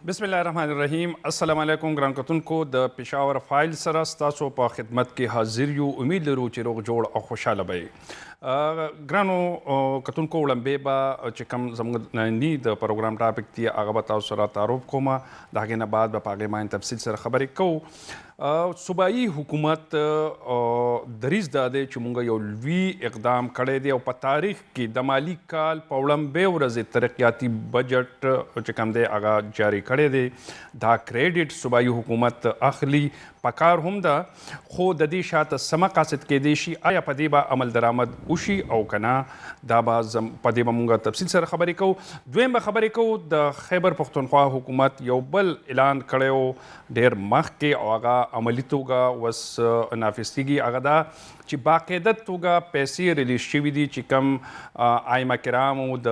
बिस्मिल्लाहिर्रहमानिर्रहीम। अस्सलाम वालेकुम ګران کتونکو د پېښور فایل سره ستاسو په خدمت کې حاضر یو. امید لرو چې روغ جوړ او خوشاله به ګرانو کتونکو وړاندې به چې کوم زموږ نننی د پروګرام ټاپک دی هغه به تاسو سره تعارف کوم. د هغې نه بعد به په هغې باندې تفصیل سره خبرې کوو. صوبایي حکومت دریځ دا دی چې موږ یو لوی اقدام کړی دی او په تاریخ کې د مالي کال په وړاندې ورځې ترقیاتي بجټ چې کوم دی هغه جاری کړی دی. دا کریډټ صوبایي حکومت اخلي پکار هم ده، خو د دې شاته څه مقاصد کیدی شي، آیا په دې به عمل درآمد وشي او که نه، دا به په دې به موږ تفصیل سره خبرې کوو. دویم به خبرې کوو د خیبر پښتونخوا حکومت یو بل اعلان کړی و ډېر مخکې او هغه عملي توګه اوس نافظ کیږي. هغه دا چې باقاعده توګه پیسې ریلیز شوي دي چې کوم ائمه کرامو د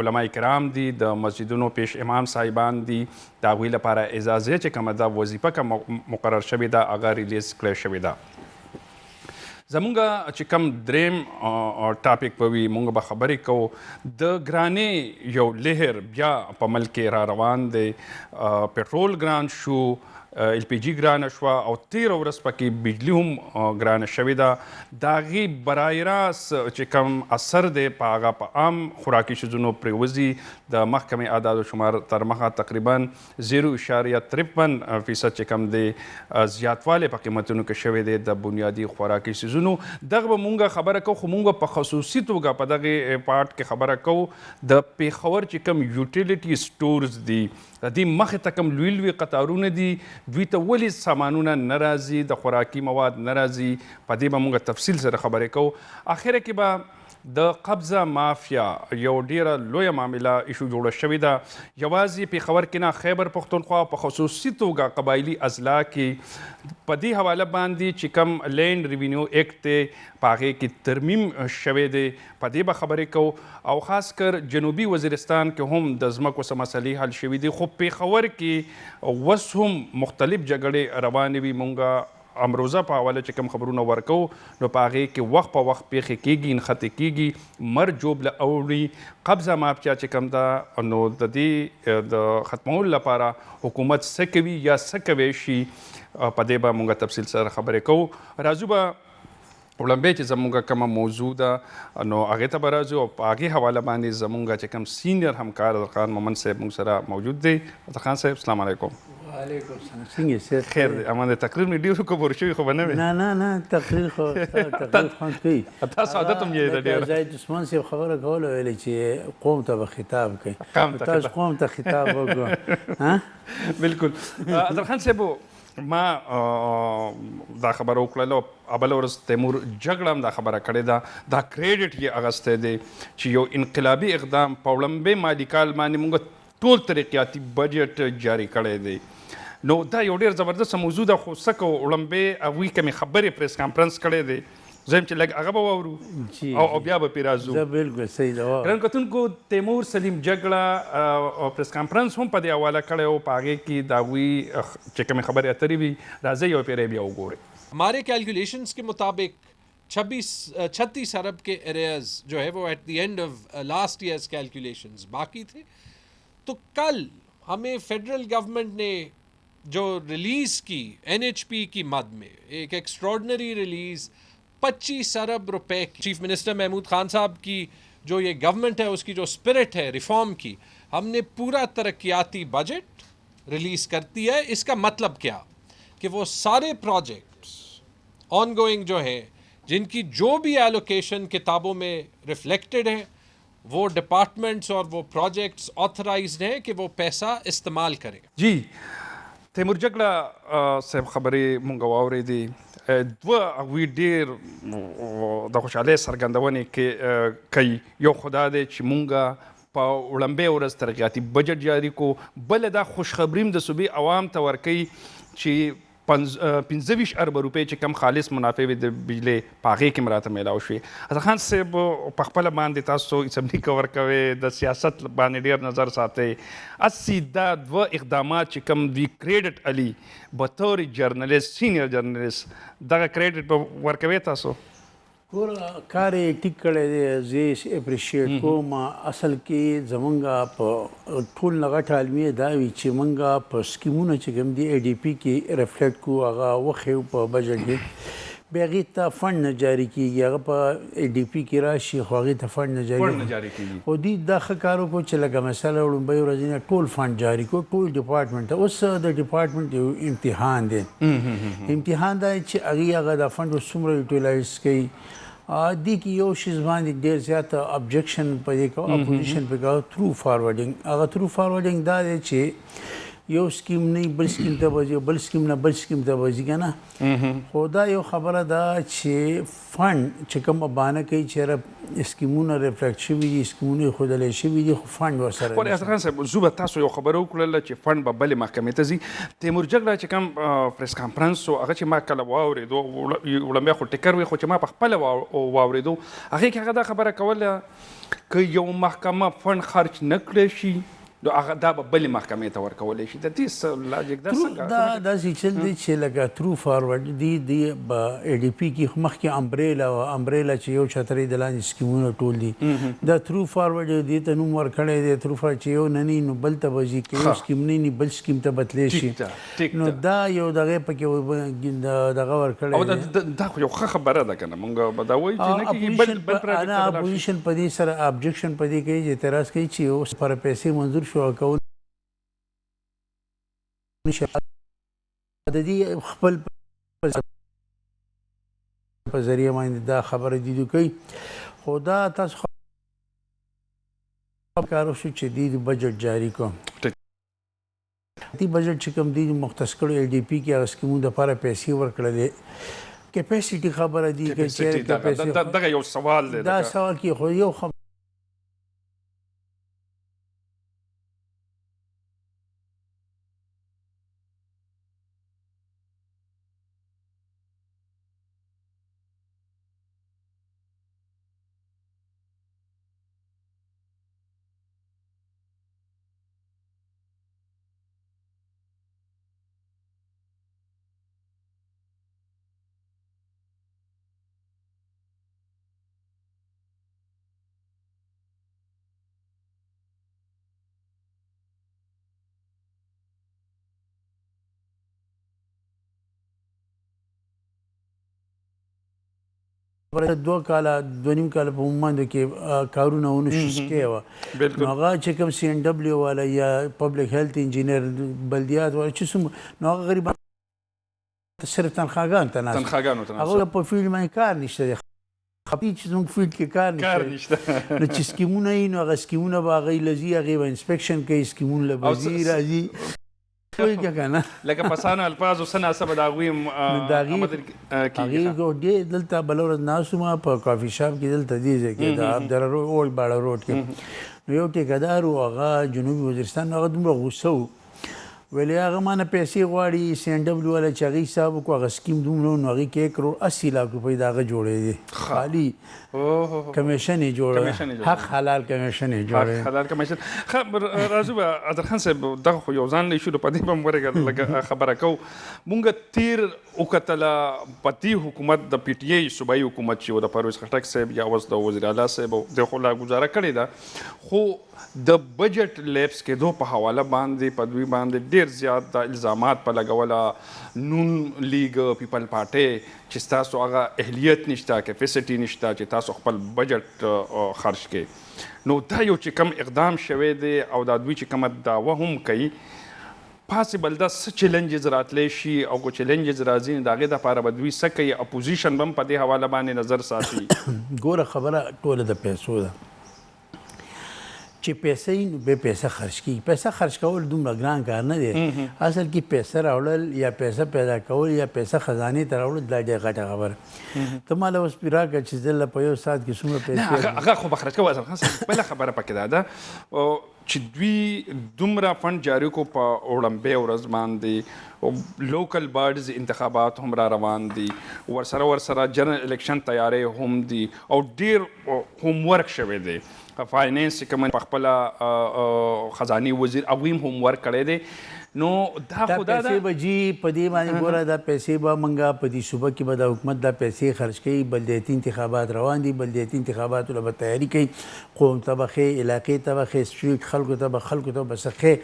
علما کرام دي، د مسجدونو پیش امام صاحبان دي، د هغوی لپاره اجازه چې کومه ده وظیفه کوم مقرر شوې ده هغه ریلیز کړی شوې ده. زمونږ چې کوم دریم ټاپک به وي، مونږ به خبرې کوو د ګرانې یو لهر بیا په ملک کې را روان دی. پټرول ګران شو، ایل پی جي ګرانه شوه او تېره ورځ پکې بجلي هم ګرانه شوې ده. د هغې برای راست چې کوم اثر دی په هغه په عام خوراکي شیزونو پرېوځي. د محکمې اعداد و شمار تر مخه تقریبا 0.53% چې کوم دی زیاتوالی په قیمتونو کې شوی دی د بنیادي خوراکي شیزونو. دغه به مونږ خبره کوو، خو مونږ په خصوصي توګه په دغې پارټ کې خبره کوو د پېښور چې کوم یوټیلیټي سټورز دي، د دې مخې ته کوم لوی لوی قطارونه دي، دوی ته ولې سامانونه نه راځي، د خوراکي مواد نه راځي، په دې به موږ تفصیل سره خبرې کوو. اخره کې به د قبضه مافیا یو ډیره لویه معامله ایشو جوړه شوې ده. یوازې پېښور کې نه، خیبر پښتونخوا په خصوصي توګه قبایلي اضلاع کې په دې حواله باندې چې کوم لینډ ریونیو ایکټ دی په هغې کې ترمیم شوی دی، په دې به خبرې کوو. او خاص کر جنوبي وزیرستان کې هم د ځمکو څه مسلې حل شوي دي، خو پېښور کې اوس هم مختلف جګړې روانې وي. مونږ امروزه په حواله چې کوم خبرونه ورکوو نو په هغې کې وخت په وخت پیښې کیږي، نښتې کیږي، مر جوبله اوړي. قبضه مافیا چې کوم ده نو د دې د ختمولو لپاره حکومت څه کوي یا څه کوی شي، په دې به مونږ تفصیل سره خبرې کوو. راځو به وړاندې چې زموږ کومه موضوع ده نو هغې ته به راځو او په هغې حواله باندې زموږ چې کوم سینیر همکار درخان مومن صاحب موږ سره موجود دی. درخان صاحب السلام علیکم. وعلیکم السلام. څنګه یې؟ خیر دی. امان د تقریر مې ډېرو خبرو شوي خو به نه وي. نه تقریر خو تقریر خوند کوي. تاسو عادت هم یې د ډېر زاهد عثمان صاحب خبره کوله، ویلې چې قوم ته به خطاب کوي. تاسو قوم ته خطاب وکړو. بالکل. درخان صاحب ما دا خبره وکړله، بله ورځ تیمور جګړه هم دا خبره کړې ده، دا کریډټ یې اخیستی دی چې یو انقلابي اقدام په وړاندې مالي کال باندې موږ ټول ترقیاتي بجټ جاري کړی دی. نو دا یو ډېر زبردست موضوع ده، خو څه کوو وړاندې هغوی کومې خبرې پریس کانفرنس کړی دی، زه یم چې لږ هغه به واورو او بیا به پرې راځو. بالکل صحیح ده. ګران کتونکو، تیمور سلیم جګړه پریس کانفرنس هم په دې حواله کړی و، په هغې کې د هغوی چې کومې خبرې اترې وي، راځئ یو پیری بیا وګورئ. हमारे कैलकुलेशंस के मुताबिक 36 अरब के एरियाज जो है वो at the end of last years calculations बाकी थे. तो कल हमें फेडरल गवर्नमेंट ने जो रिलीज़ की NHP की मद में एक एक्स्ट्रॉर्डनरी रिलीज़ 25 अरब रुपए की, चीफ मिनिस्टर महमूद खान साहब की जो ये गवर्नमेंट है उसकी जो स्पिरिट है रिफॉर्म की, हमने पूरा तरक्याती बजट रिलीज़ कर दिया है. इसका मतलब क्या कि वो सारे प्रोजेक्ट्स ऑनगोइंग जो हैं जिनकी जो भी एलोकेशन किताबों में रिफ्लेक्टेड है, वो डिपार्टमेंट्स और वो प्रोजेक्ट्स ऑथराइज्ड हैं कि वो पैसा इस्तेमाल करें. जी تیمور جګړه صاحب خبرې مونږ واورېدې، دوه هغوی ډېر د خوشحالۍ څرګندونې کوي. یو خو دا دی چې مونږ په وړاندې ورځ ترقیاتي بجټ جاري کو، بله دا خوشخبري هم د صوبې عوام ته ورکوي چې 25 ارب روپۍ چې کم خالص منافع وي د بجلۍ په هغې کې مراته میلاو شوي. حسن صاحب په خپله باندې تاسو اسمبلي کور کوئ، د سیاست باندې ډېر نظر ساتئ. اسی دا دوه اقدامات چې کوم دوی کریډټ علي بطور جرنلیست، سینیر جرنلیست، دغه کریډټ به ورکوئ تاسو؟ ګوره کار یې ټیک کړی دی، زه یې اپریشیټ کوم. اصل کې زمونږ په ټول نه غټه المیه دا وي چې مونږ په سکیمونه چې کوم دي ای ډي پي کې ریفلیکټ کړو، هغه وښیو په بجټ کې، بیا هغې ته فنډ نه جاري کېږي، هغه په ای ډي پي کې راشي خو هغې ته فنډ نه جاري کېږي. خو دوی دا ښه کار وکړو چې لکه مثلا لومبۍ ورځې نه ټول فنډ جاري کړو ټول ډپارټمنټ ته. اوس د ډپارټمنټ یو امتحان دی، امتحان دا چې هغه د فنډ څومره یوټیلایز کوي. دې کې یو شیز باندې ډېر زیات ابجیکشن په دې کوو، اپوزیشن په کوو، تھرو فارورډینګ. هغه تھرو فارورډینګ دا دی چې یو سکیم نه بل سکیم ته ځي، بل سکیم نه بل سکیم ته ځي که نه. خو دا یو خبره ده چې فنډ چې کوم بانه کوي چېرې سکیمونه ریفلیکټ شوي دي، سکیمونه ښودلی شوي دي، خو فنډ ورسره خو احسان خان صاحب زه به تاسو یو خبره وکړله چې فنډ به بلې محکمې ته ځي. تیمور جګړه چې کوم پریس کانفرنس و هغه چې ما کله واورېدو، وړاندې خو ټیکر وي خو چې ما په خپله واورېدو، هغې کې هغه دا خبره کوله که یو محکمه فنډ خرج نه کړی شي نو هغه دا به بلې محکمې ته ورکولی شي. د دې څه لاجیک دا څنګه دا داسې چل دی چې لکه تھرو فارورډ دی به ای ډي پي کې مخکې امبریلا چې یو چترۍ د لاندې سکیمونه ټول دي، دا تھرو فارورډ دې ته نوم ورکړی دی تھرو فارورډ چې یو نه نی نو بل ته به ځي، که یو سکیم نه نی بل سکیم ته بتلی شي. نو دا یو دغې پکې دغه ورکړی دی. دا خو یو ښه خبره ده که نه، مونږ به دا وایو چې نه کېږي اپوزیشن په دې سره ابجیکشن په دې کوي چې اعتراض کوي چې اوس پر پیسې منظور شو کول د دې خپل په ذریعه باندې دا خبره دي کوي. خو دا تاسو کار وشو چې دې بجټ جاري کوم، دې بجټ چې کوم دې مختص کړو ای ډي پي کې هغه سکیمونو دپاره پیسې ورکړلې. کیپیسټي خبره دي که چېرې دغه یو سوال دی، دا سوال کې خو یو دوه نیم کاله په مومندو کې کارونه ونه شو سکی وه. نو هغه چې کوم سی این ډبلیو والا یا پبلک هیلث انجینیر بلدیات والا چې څومره نو هغه غریبان صرف تنخواګانو ته ناست، هغه په فیلډ باندې کار نشته دی، خپې چې زموږ فیلډ کې کار نشته. نو چې سکیمونه وي نو هغه سکیمونه به هغوی له ځي، هغې به انسپیکشن کوي، سکیمونه له به ځي راځي لکه پسانو الفاظو څه ناڅه به د هغوی هغې دلته بله ورځ ناست وم په کافي شاپ کې دلته دې ځای کې د عبدالله روډ اولډ باړه روډ کې. نو یو ټیکهدار و هغه جنوبي وزیرستان، هغه دومره غوسه و، ویلې هغه ما نه پیسې غواړي سی این ډبلیو والا چې هغې حساب وکړو هغه سکیم دومره نو هغې کې 1.80 लाख روپۍ د هغه جوړی دی، خالي کمیشن یې جوړه، حق حلال کمیشن یې جوړه. حلال کمیشن. ښه راځو به عادلخان صاحب دغه خو یو ځان له ایشو په دې به هم ورېږه لږه خبره کوو. مونږ تیر وکتله په دې حکومت د پي ټي آی صوبایي حکومت چې و د پرویز خټک صاحب یا اوس د وزیر اعلی صاحب د خو لا ګزاره کړې ده، خو د بجټ لیپس کېدو په حواله باندې په دوی باندې ډېر زیات د الزامات په لګوله. نون لیگ پیپل پارټۍ چې ستاسو هغه اهلیت نشته، کیپیسټي نشته چې تاسو خپل بجټ خرج کړئ. نو دا یو چې کم اقدام شوی دی او دا دوی چې کومه دعوه هم کوي، پاسبل دا څه چیلنجز راتلی شي او که چیلنجز راځي نو د هغې دپاره به دوی څه کوي؟ اپوزیشن به هم په دې حواله باندې نظر ساتي. ګوره خبره ټوله د پیسو ده، چې پیسې نو به پیسه خرج کړي. پیسه خرج کول دومره ګران کار نه دی، اصل کې پیسه راوړل یا پیسه پیدا کول یا پیسه خزانې ته راوړل دا ډېره غټه خبره. ته ما له اوس پرې راکړه چې زه له په یو ساعت کې څومره پیسې هغه خو به خرج کوو. عادلخان صاحب بله خبره پکې دا ده چې دوی دومره فنډ جاري کو په وړاندې ورځ باندې لوکل باډز انتخابات هم را روان دي، ورسره جنرال الیکشن تیاری هم دي او ډېر هوم ورک شوی دی. فاینانس چې کوم په خپله خزانې وزیر هغوی هم هوم ورک کړی دی. نو دا دا خو دا پیسې به جي په دې باندې ګوره دا پیسې به موږ په دې صوبه کې به د حکومت دا پیسې خرج کوي بلدیاتي انتخابات روان دي بلدیاتي انتخاباتو له به تیاري کوي قوم ته به ښې علاقې ته به ښې سټریټ خلکو ته به څه ښې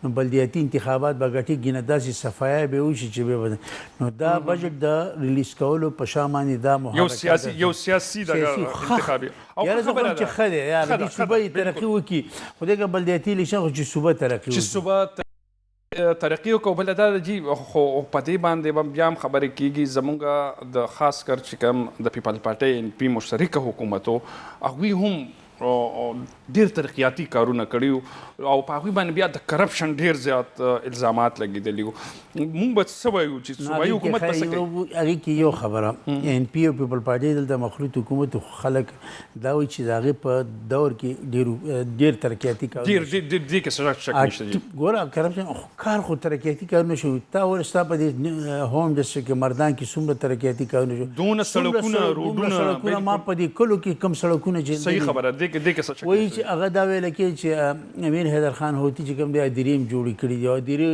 نو بلدیاتي انتخابات به ګټي نه داسې صفایه به وشي چې به نو دا بجټ د ریلیز کولو په شا باندې دا محرکات یو سیاسي انتخابي یاره زه خوایم چې ښه دی یاره دې صوبه یې ترقي وکړي خو دې که بلدیاتي الیکشن خو چې صوبه ترقي چې صوبه ترقی وکړو بل دا جی خو په دې باندې بیا هم خبرې کیږي زمونږ د خاص کر چې کوم د پیپل پارټۍ ان پی مشترکه حکومت هغوی هم ډېر ترقیاتي کارونه کړي او په هغوی باندې بیا د کرپشن ډېر زیات الزامات لګېدلي وو موږ به څه وایو چې صوبایي حکومت به څه کوي هغې کې یو خبره ان پی او پیپل پارټۍ دلته مخلوط حکومت خلک دا وایي چې د هغې په دور کې ډېر ترقیاتي کارونه دې کې شک نشته ګوره کرپشن کار خو ترقیاتي کارونه شو تا ستا په دې هوم ډسټرکټ کې مردان کې څومره ترقیاتي کارونه شو دونه سړکونه روډونه ما په دې کلو کې کم سړکونه چې صحیح خبره ده وایي چې هغه دا ویل کې چې امیر حیدر خان هوتي چې کوم دی ادیرې جوړې کړي دي او ادیرې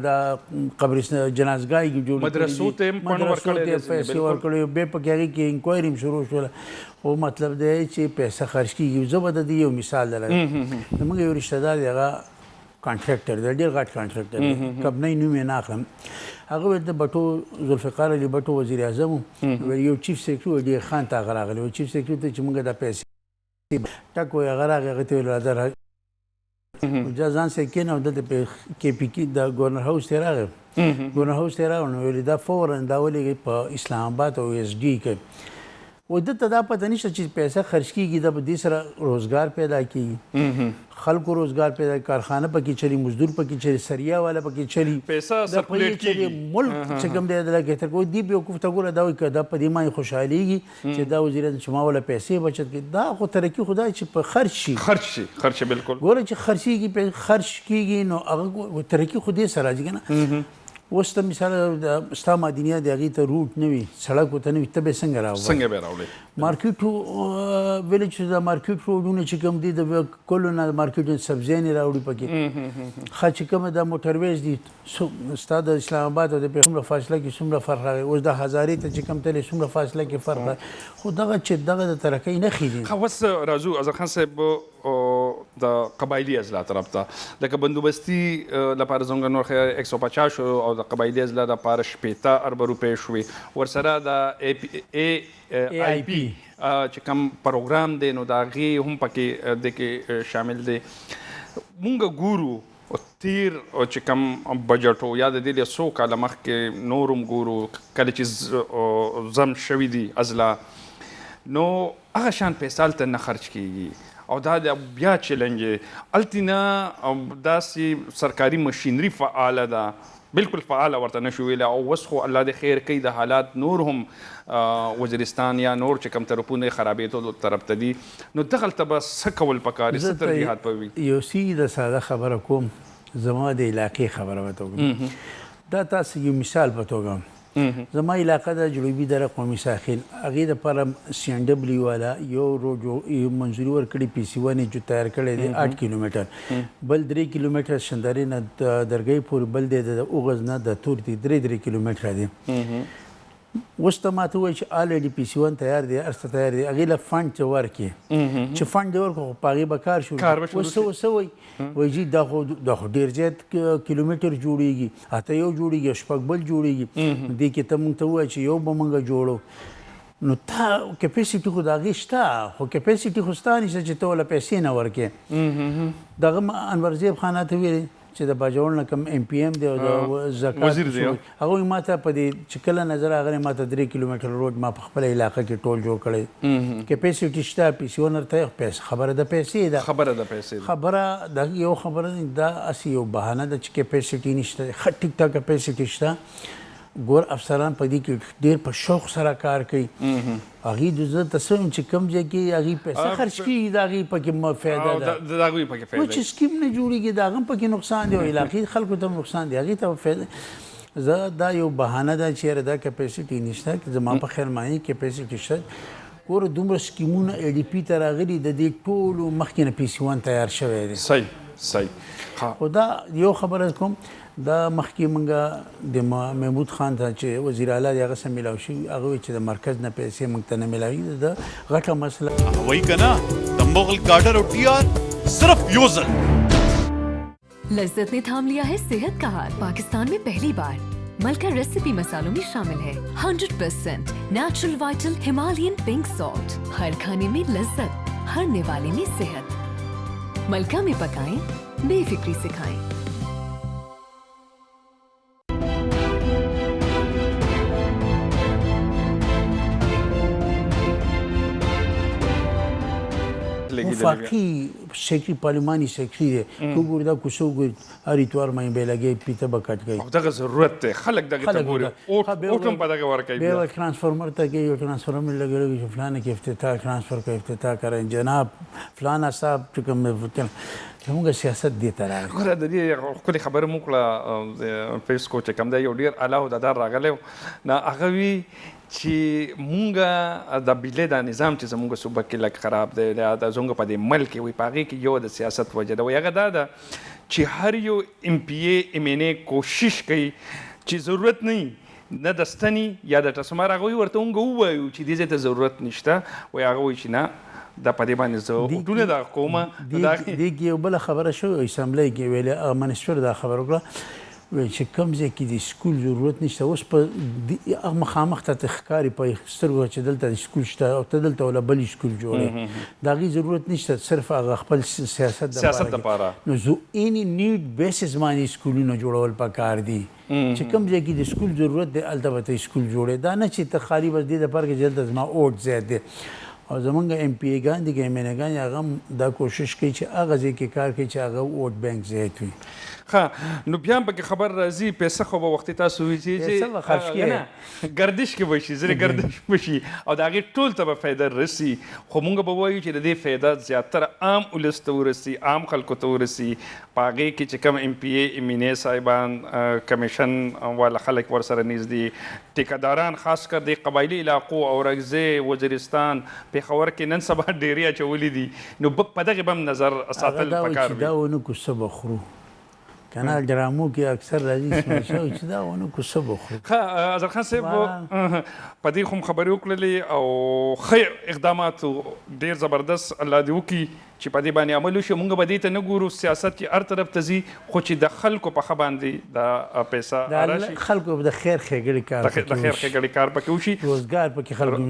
دا قبرستان جنازګاه کې جوړې مدرسو ته هم پڼ ورکړی پیسې ورکړی بیا په هغې کې انکوایري هم شروع شوله خو مطلب دی چې پیسه خرج کېږي زه به د دې یو مثال درکړم زموږ یو رشته دار دی هغه کانټریکټر دی ډېر غټ کانټریکټر دی کمپنۍ نوم یې نه اخلم هغه ویل د بټو ذوالفقار علي بټو وزیر اعظم یو چیف سیکرټري ډېر خان ته هغه راغلی و چیف سیکرټري ته چې موږ دا پیسې ټک وایي هغه راغی هغه ته ویل راځه ځان سره کېنه او دلته کې پي کې د ګورنر هاوس ته راغی ګورنر هاوس ته راغی نو ویل دا فوراً دا ولېږئ په اسلام آباد او ایس ډي کې و دته دا پته نشته چې پیسه خرج کېږي دا په دې سره روزګار پیدا کېږي خلکو روزګار پیدا کارخانه پکې چلی مزدور پکې چلی سریا والا پکې چلی پیسه سرکولیټ کېږي ملک چې کوم دی د لګې تر کو دی به کوفته ګوره دا وایي که دا په دې باندې خوشحالېږي چې دا وزیر اعظم چې ما ولا پیسې بچت کړي دا خو ترقي خدای چې په خرج شي بالکل ګوره چې خرچېږي خرچ کېږي نو هغه ترقي خو دې سره راځي که نه اوس ته مثال ستا معدنیات د هغې ته روټ نه وي سړک ورته نه وي ته به یې څنګه راوړې مارکیټ ویلج د مارکیټ روډونه چې کوم دي د کلو نه مارکیټ سبزیانې راوړي پکې ښه چې کومه دا موټرویز دي ستا د اسلام آباد او د څومره فاصله کې څومره فرق راغی اوس د هزارې ته چې کوم تللی څومره فاصله کې فرق راغی خو دغه چې دغه د ترقۍ نښې دي ښه اوس راځو اظهر خان صاحب د قبایلي اضلاع طرف ته لکه بندوبستي لپاره زموږ نور خیر 150 شو او د قبایلي اضلاع لپاره 80 اربه روپۍ شوې ورسره د ای پی چې کوم پروګرام دی نو د هغې هم پکې د کې شامل دی مونږ ګورو تیر چې کوم بجټ یا د دې څو کاله مخکې نور هم ګورو کله چې ضم شوي دي اضلاع نو هغه شان پیسې هلته نه خرج کېږي او دا بیا چیلنج هلته نه داسې سرکاري مشینري فعاله ده بالکل فعاله ورته نشو ویلی او اوس خو الله دې خیر کوي د حالات نور هم وزیرستان یا نور چې کوم طرفونه خرابېدو طرف ته دي نو دغلته به څه کول پکار څه ترجیحات به وي یو سیده ساده خبره کوم زما د علاقې خبره به ته وکړم دا تاسو یو مثال په توګه زما علاقه د جنوبي دره قومي ساحل هغې دپاره سی ان ډبلیو والا یو روډ منظوري ورکړې پي سي ون یې تیار کړی دی 8 کیلومیټر بل 3 کیلومیټر شندرې نه درګۍ پورې بل دی د اوغز نه د تور دی 3 کیلومیټره دی اوس ته ماته ووایي چې الریډي پي سي ون تیار دی هر څه تیار دی هغې له فنډ چې ورکړې چې فنډ دې ورکړو خو په هغې به کار شروع اوس څه وایي وایي جي دا خو ډېر زیات کیلومیټر جوړېږي اته یو جوړېږي شپږ بل جوړېږي دې کې ته موږ ته ووایه چې یو به موږ جوړو نو تا کیپیسټي خو د هغې شته خو کیپیسټي خو ستا نشته چې ته وله پیسې نه ورکړې دغه انورزیب خان راته ویلې چې د باجوړ نه کوم ایم پی ایم دی او د زکات هغوی ما ته په دې چې کله نظر راغلی ما ته 3 کیلومیټر روډ ما په خپله علاقه کې ټول جوړ کړی کیپیسټي شته پي سي ون ورته خبره د پیسې ده خبره د یو خبره دا هسې یو بهانه ده چې کیپیسټي نشته ښه ټیک ټاک کیپیسټي شته ګور افسران په دې کې ډېر په شوق سره کار کوي هغې د زه ته څه چې کوم ځای کې هغې پیسې خرج کېږي د هغې پکې فایده ده و چې سکیم نه جوړېږي د هغه هم پکې نقصان دی او علاقې خلکو ته هم نقصان دی هغې ته فایده زه دا یو بهانه ده چې یاره دا کیپیسټي نشته زما په خیال معنی کیپیسټي شته ګوره دومره سکیمونه ای ډي پي ته راغلي د دې ټولو مخکې نه پي سي ون تیار شوی دی صحیح خو دا یو خبره کوم دا مخکې مونږه د محمود خان ته چې وزیر اعلی دی هغه سره میلاو شي هغه وایي چې د مرکز نه پیسې مونږ ته نه میلاوي دا غټه مسله وही का ना द मुगल गार्डन और टीआर सिर्फ योजन। लज्जत ने थाम लिया है सेहत का हाथ। पाकिस्तान में पहली बार मलका रेसिपी मसालों में शामिल है 100% natural vital Himalayan pink salt. हर खाने में लज्जत, हर निवाले में सेहत। मलका में पकाएं, बेफिक्री से खाएं। وفاقی سیکرټری پارلماني سیکرټری دی وګورئ دا کوڅه وګورئ هر اتوار مې به لګي پیته به کټ کوي او دغه ضرورت دی خلک دغه ته ګوري اوټ هم په دغه ورکوي بیا به ټرانسفارمر ته کې یو ټرانسفارمر لګوي چې فلانه کې افتتاح ټرانسفر کا افتتاح کړئ جناب فلانا صاحب چې کوم زموږ سیاست دی ته راغلی ګوره د دې ښکلې خبره مو کړه فیسکو چې کوم دی یو ډېر اعلی عهدهدار راغلی نه هغه وي چې مونږ د بیلې دا نظام چې زموږ صوبه کې لږ خراب دی د زموږ په دې ملک کې وي په هغې کې یو د سیاست وجه ده وایي هغه دا ده چې هر یو ایم پی ای ایم این ای کوشش کوي چې ضرورت نه د ستنې یا د ټسمار هغوی ورته مونږ ووایو چې دې ځای ته ضرورت نشته وایي هغه وایي چې نه دا په دې باندې زه اوټونه دا کومه دې کې یو بله خبره شوې اسامبلۍ کې ویلې منسټر دا خبره وکړه چې کوم ځای کې د سکول ضرورت نشته اوس په مخامخ ته ښکاري په سترګو چې دلته د سکول شته او ته دلته ولا بل سکول جوړوي د هغې ضرورت نشته صرف هغه خپل سیاست دپاره نو زه اینی نیډ بیسس باندې سکولونه جوړول پکار دي چې کوم ځای کې د سکول ضرورت دی هلته به ته سکول جوړې دا نه چې ته خالي بس دې دپاره کې چې دلته زما اوټ زیات دی او زمونږ ایم پی ایګان دي که ایم این ایګان هغه هم دا کوشش کوي چې هغه ځای کې کار کوي چې هغه ووټ بینک زیات وي ښه نو بیا هم پکې خبر راځي پیسه خو به وختي تاسو وي چې ګردش کې به شي ځینې ګردش به شي او د هغې ټول ته به فایده رسي خو مونږ به وایو چې د دې فایده زیاتره عام ولس ته ورسي عام خلکو ته ورسي په هغې کې چې کوم ایم پی ای ایم این ای صاحبان کمیشن والا خلک ورسره نږدې ټیکهداران خاص کر د قبایلي علاقو اورکزۍ وزیرستان پېښور کې نن سبا ډېرې اچولي دي نو په دغې به هم نظر ساتل پکار وي دا ونه کو څه به خورو کنال ډرامو کې اکثر راځي چې دا ونه کو څه به خورو ښه اظهر خان صاحب په دې خو هم خبرې وکړلې او ښه اقدامات ډېر زبردست الله دې وکړي چې په دې باندې عمل وشي مونږ به دې ته نه ګورو سیاست چې هر طرف ته ځي خو چې د خلکو په ښه باندې د پیسه راشي خلکو د خیر ښېګړې کار د خیر ښېګړې کار پکې وشي روزګار پکې خلکو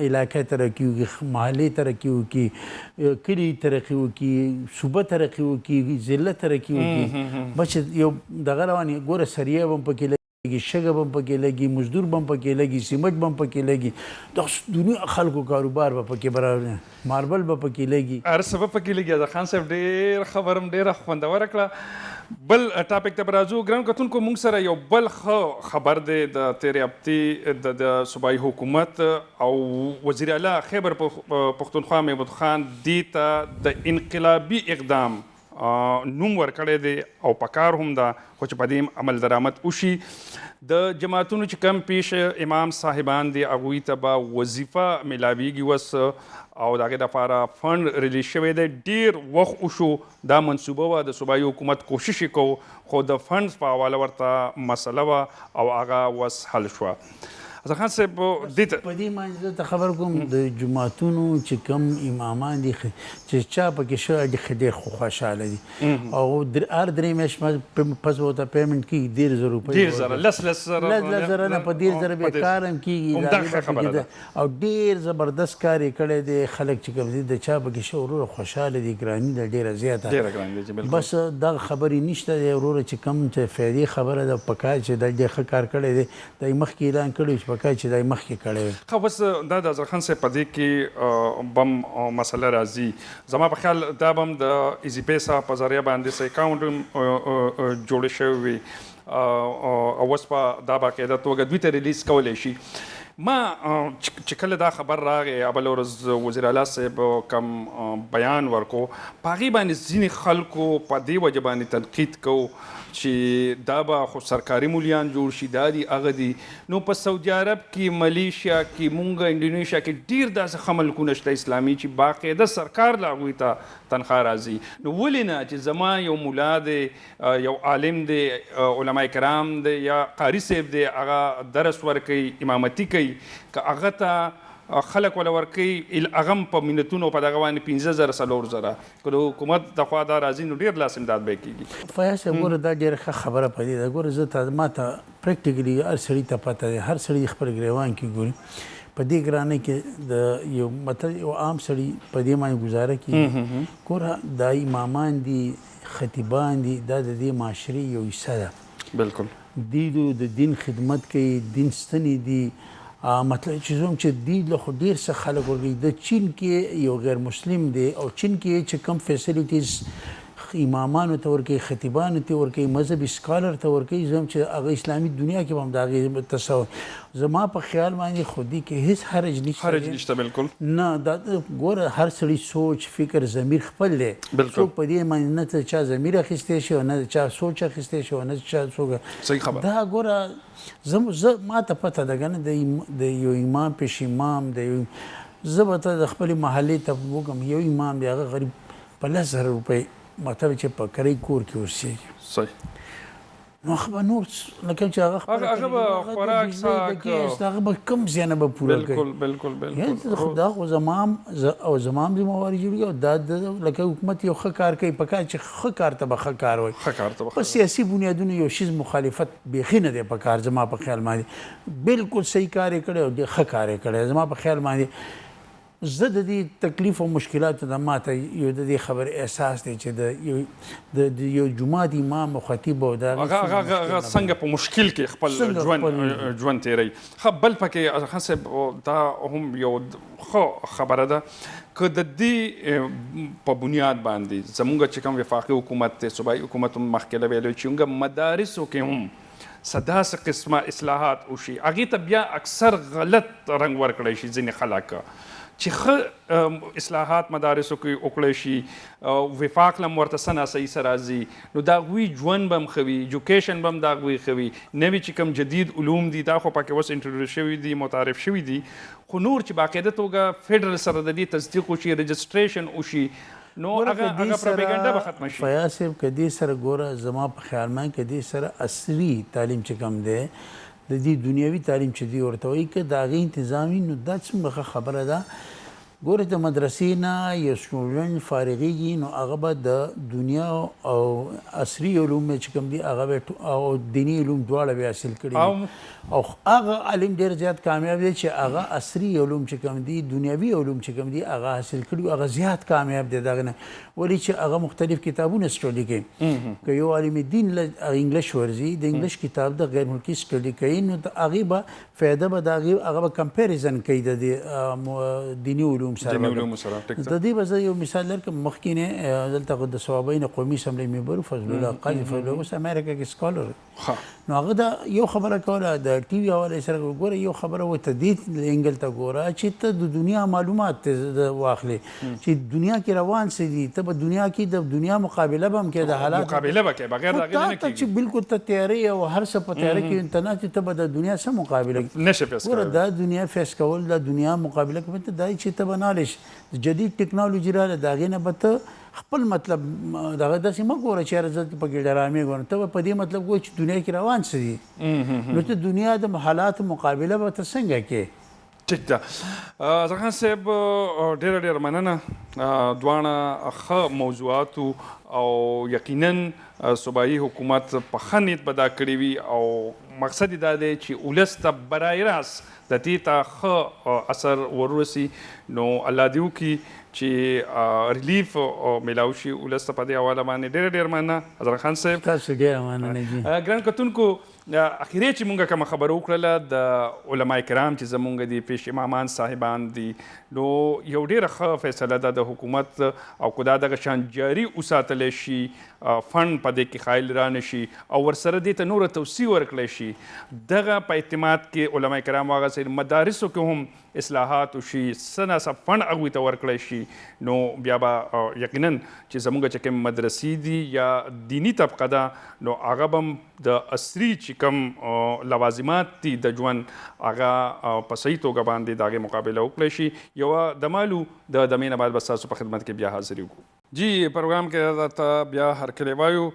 علاقه ترقي وکړي محلې ترقي وکړي کلي ترقي وکړي صوبه ترقي وکړي ضلع ترقي وکړي بس یو دغه رواني ګوره سریه به هم پکې شګه به هم پکې لګي مزدور به هم پکې لګي سیمټ به هم پکې لګي د دنیا خلکو کاروبار به پکې برابر ماربل به پکې لګي هر څه به پکې لګي اظهر خان صاحب ډېر خبره هم ډېره خوندوره کړه بل ټاپک ته به راځو ګران کتونکو موږ سره یو بل ښه خبر دی د تېرې هفتې د صوبایي حکومت او وزیر اعلی خیبر پښتونخوا محمود خان دې ته د انقلابي اقدام نوم ورکړی دی او پکار هم ده خو چې په دې عمل درآمد وشي د جماعتونو چې کم پیش امام صاحبان دي هغوی ته به وظیفه میلاویږي اوس او د هغې دپاره فنډ ریلیز شوی دی ډېر وخت وشو دا منصوبه وه د صوبایي حکومت کوشش یې کوو خو د فنډز په حواله ورته مسله وه او هغه اوس حل شوه اظهر خان صاحب دې ته په دې باندې زه ته خبر کوم د جوماتونو چې کوم امامان دي چې چا پکې شوی دي ډېر خوشحاله دي او هر درې میاشتې پس به ورته پیمنټ کېږي 1,000 روپۍ 1,000 لس زره نه په 1,000 به کار هم کېږي او ډېر زبردست کار یې کړی دی خلک چې کوم دي د چا پکې شوی وروره خوشحاله دي ګراني ده ډېره زیاته بس دغه خبرې نشته دی وروره چې کوم چې فایدې خبره ده په کار چې دا ډېر ښه کار کړی دی دا یې مخکې اعلان کړی چې پکای چې دای مخکې کړی وي ښه بس دا د اظهر خان صاحب په دې کې بم مسله راځي زما په خیال دا به هم د ایزي پیسه په ذریعه باندې څه اکاونټ هم جوړ شوی وي او اوس په دا باقاعده توګه دوی ته ریلیز کولی شي ما چې کله دا خبر راغی اول ورځ وزیر اعلی صاحب کم بیان ورکو په هغې باندې ځینې خلکو په دې وجه باندې تنقید کو چې دا به خو سرکاري مولیان جوړ شي دا دي هغه دي نو په سعودي عرب کې ملیشیا کې مونږ انډونیشیا کې ډېر داسې ښه ملکونه شته اسلامي چې باقاعده سرکار له هغوی ته تنخوا راځي نو ولې نه چې زما یو ملا دی یو عالم دی علما کرام دی یا قاري صاحب دی هغه درس ورکوي امامتي کوي که هغه ته خلک ولا ورکوي هغه هم په منتونو په دغه باندې 15,000 4,000 که د حکومت د خوا دا راځي نو ډېر لاس امداد به کېږي. فیاض صاحب ګوره دا ډېره ښه خبره په دې ده. ګوره زه ما ته پریکټیکلي هر سړي ته پته دی، هر سړي خپل ګریوان کې ګوري په دې ګرانۍ کې د یو مطلب یو عام سړي په دې باندې ګزاره کوي. ګوره دا امامان دي، خطیبان دي، دا د دې معاشرې یو حصه ده. بالکل دی د دین خدمت کوي، دین ستنې دي. مطلب چې زوم چې دی له خو ډېر څه خلک ورګي د چین کې یو غیر مسلم دی او چین کې چې کم فیسیلیټیز امامانو ته ورکوي، خطیبانو ته ورکوي، مذهبي سکالر ته ورکوي، زم چې هغه اسلامي دنیا کې هم د هغې تصور زما په خیال باندې خودي کې هیڅ حرج نشته. حرج نشته بالکل نه. دا ګوره هر سړي سوچ فکر ضمیر خپل دی. څوک په دې باندې نه ته چا ضمیر اخیستی شي او نه چا سوچ اخیستی شي او نه چا څوک صحیح خبر. دا ګوره زه ما ته پته ده کنه د یو امام پیش امام د یو زه به ته د خپلې محلې ته وګم یو امام دی هغه غریب په 10,000 روپۍ مطلب چې په کرۍ کور کې اوسېږي. صحیح. نو هغه به نور لکه چې هغه به خوراک څاک هغه به کم زیانه به پوره کوي. بالکل بالکل. دا خو زمام ذمهواري جوړوي او دا لکه حکومت یو ښه کار کوي پکار چې ښه کار ته به ښه کار وایي. ښه کار ته په سیاسي بنیادونو یو شیز مخالفت بیخي نه دی پکار. زما په خیال باندې بالکل صحیح کار یې کړی او ښه کار یې کړی. زما په خیال باندې زه د دې تکلیف او مشکلاتو نه ماته یو د دې خبر احساس دی چې د یو جماعت امام او خطیب او دا هغه څنګه په مشکل کې خپل ژوند تیروي. ښه بل پکې خان صاحب دا هم یو ښه خبره ده که د دې په بنیاد باندې زموږ چې کوم وفاقي حکومت دی، صوبایي حکومت هم مخکې ویلی چې موږ مدارسو کې هم داسې قسمه اصلاحات وشي هغې ته بیا اکثر غلط رنګ ورکړی شي ځینې خلک چې ښه اصلاحات مدارسو کې وکړی شي وفاق له هم ورته څه ناسایي څه راځي نو د هغوی ژوند به هم ښه وي، ایجوکیشن به هم د هغوی ښه وي. نوي چې کوم جدید علوم دي دا خو پکې اوس انټروډیوس شوي دي، متعارف شوي دي، خو نور چې باقاعده توګه فیډرل سره د دې تصدیق وشي، رجسټریشن وشي نو هغه پروپاګاندا به ختمه شي. فیاض صاحب که دې سره ګوره زما په خیال باندې که دې سره عصري تعلیم چې کوم دی د دې دنیوي تعلیم چې دی ورته وایي که د هغې انتظامي نو دا څومره خبره ده. ګوره د مدرسې نه یو سټوډنټ فارغېږي نو هغه به د دنیا او عصري علوم چې کوم دي هغه به او دیني علوم دواړه به حاصل کړي او هغه عالم ډېر زیات کامیاب دی چې هغه عصري علوم چې کوم دي دنیوي علوم چې کوم دي هغه حاصل کړي هغه زیات کامیاب دی دغه نه ولې چې هغه مختلف کتابونه سټډي کوي. که یو عالم دین انګلیش ورځي د انګلیش کتاب د غیر ملکي سټډي کوي نو د هغې به فایده به د هغې هغه به کمپیریزن کوي د دیني علوم سره. د دې به زه یو مثال درکړم. مخکې نه دلته د صوابین قومي اسمبلۍ ممبر فضل الله قاضي فضل الله اوس امریکا کې سکالر نو هغه دا یو خبره کوله د ټي وي حوالې سره ګوره یو خبره ورته دې انګل ته ګوره چې ته د دنیا معلومات واخلې چې دنیا کې روان څه دي ته به دنیا کې د دنیا مقابله به هم کې د حالات مقابله به کې بغیر د هغې نه کېږي چې بالکل ته تیاری او هر څه په تیاره کې انترنت ته به د دنیا څه مقابله نشي فیس کول دا دنیا فیس کول د دنیا مقابله کوي ته دای چې ته بنالش جدید ټیکنالوژي رااله دا غینه به ته خپل مطلب دغه داسې مه ګوره چې هر پکې ډرامې ګورم ته به په دې مطلب ګوره چې دنیا کې روان څه دي نو ته دنیا د حالاتو مقابله به ته څنګه کې. ټیک ده زرخان صاحب ډېره ډېره مننه دواړه ښه موضوعاتو او یقینا صوبایي حکومت په ښه نیت به دا کړې وي او مقصد یې دا دی چې ولس ته برای راست د دې ته ښه اثر ورورسي نو الله دې وکړي چې ریلیف میلاو شي ولس ته په دې حواله باندې ډېره ډېره مننه زرخان صاحب. تاسو ډېره مننه جي. ګران کتونکو اخیری چې مونږه کومه خبره وکړله د علما کرام چې زمونږ دي پیش امامان صاحبان دي نو یو ډېره ښه فیصله ده د د حکومت او که دا دغه شان جاري وساتلی شي فنډ په دې کې خایل را نه شي او ورسره دې ته نوره توسیع ورکړی شي دغه په اعتماد کې علما کرام هغسې مدارسو کې هم اصلاحات وشي څه ناڅه فنډ هغوی ته ورکړی شي نو بیا به یقینا چې زموږ چې کوم مدرسې دي یا دینی طبقه ده نو هغه به هم د عصري چې کوم لوازمات دي د ژوند هغه په صحیح توګه باندې د هغې مقابله وکړی شي یوه دمالو د دمې نه بعد به ستاسو په خدمت کې بیا حاضر یو جی پروګرام کې درته بیا هرکلی وایو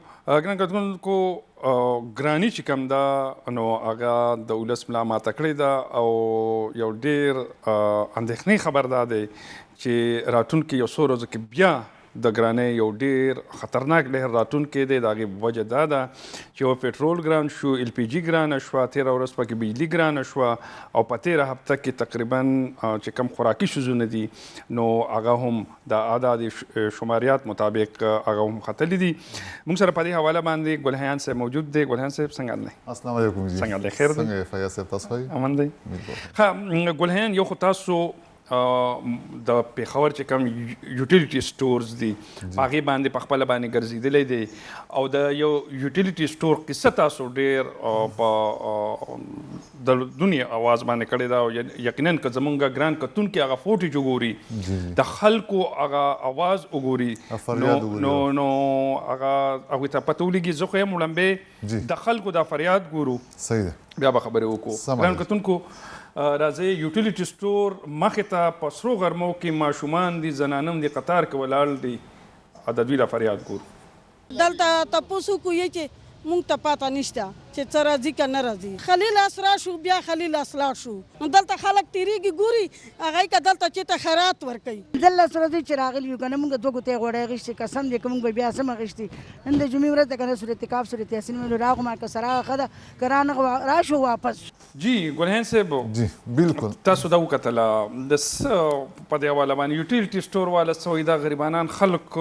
ګران کتونکو ګراني چې کوم ده نو هغه د ولس ملا ماته کړې ده او یو ډېر اندېښنې خبر دا دی چې راتلونکي یو څو ورځو کې بیا د ګرانۍ یو ډېر خطرناک لهر راتلونکی دی د هغې وجه دا ده چې یو پټرول ګران شو ایل پی جي ګرانه شوه تېره ورځ پکې بجلي ګرانه شوه او په تېره هفته کې تقریبا چې کوم خوراکي شیزونه دي نو هغه هم د اعداد شماریات مطابق هغه هم ختلي دي موږ سره په دې حواله باندې ګلحیان صاحب موجود دی ګلحیان صاحب څنګه دی السلام علیکم جی څنګه دی خیر دی څنګه فیاض صاحب تاسو ښه امن دی ښه ګلحیان یو خو تاسو د پیښور چې کوم یوټیلیټي سټورز دي په هغې باندې په خپله باندې ګرځېدلی دی او د یو یوټیلیټي سټور قصه تاسو ډېر په د دنیا اواز باندې کړې ده او یقینا که زمونږ ګران کتونکي هغه فوټیج وګوري د خلکو هغه اواز وګوري نو هغه هغوی ته پته ولګي زه خو یم وړاندې د خلکو دا فریاد ګورو صحیح ده بیا به خبرې وکړو ګران کتونکو راځئ یوټیلیټي سټور مخې ته په سرو غرمو کې ماشومان دي زنانم دي قطار کې ولاړ دي د دوی لا فریاد ګورو دلته تپوس وکړو چې مونږ ته پاته نشته چې څه راځي که نه راځي خلیل اسرا شو بیا خلیل اسلا شو نو دلته خلک تیریږي ګوري هغوی که دلته چې ته خیرات ورکوي دلته ورځې چې راغلي یو که نه مونږ دوه ګوتې غوړی اخیستې قسم دی که مونږ به بیا سم اخیستې نن د جمعې ورځ ده که نه صورت اعتکاف صورت یاسین ویلو راغلو ما که سره هغه ښه ده که رانغه راشو واپس جی ګلحین صاحب جی بالکل تاسو دا وکتله د څه په دې حواله باندې یوټیلیټي سټور والا څه وایي دا غریبانان خلک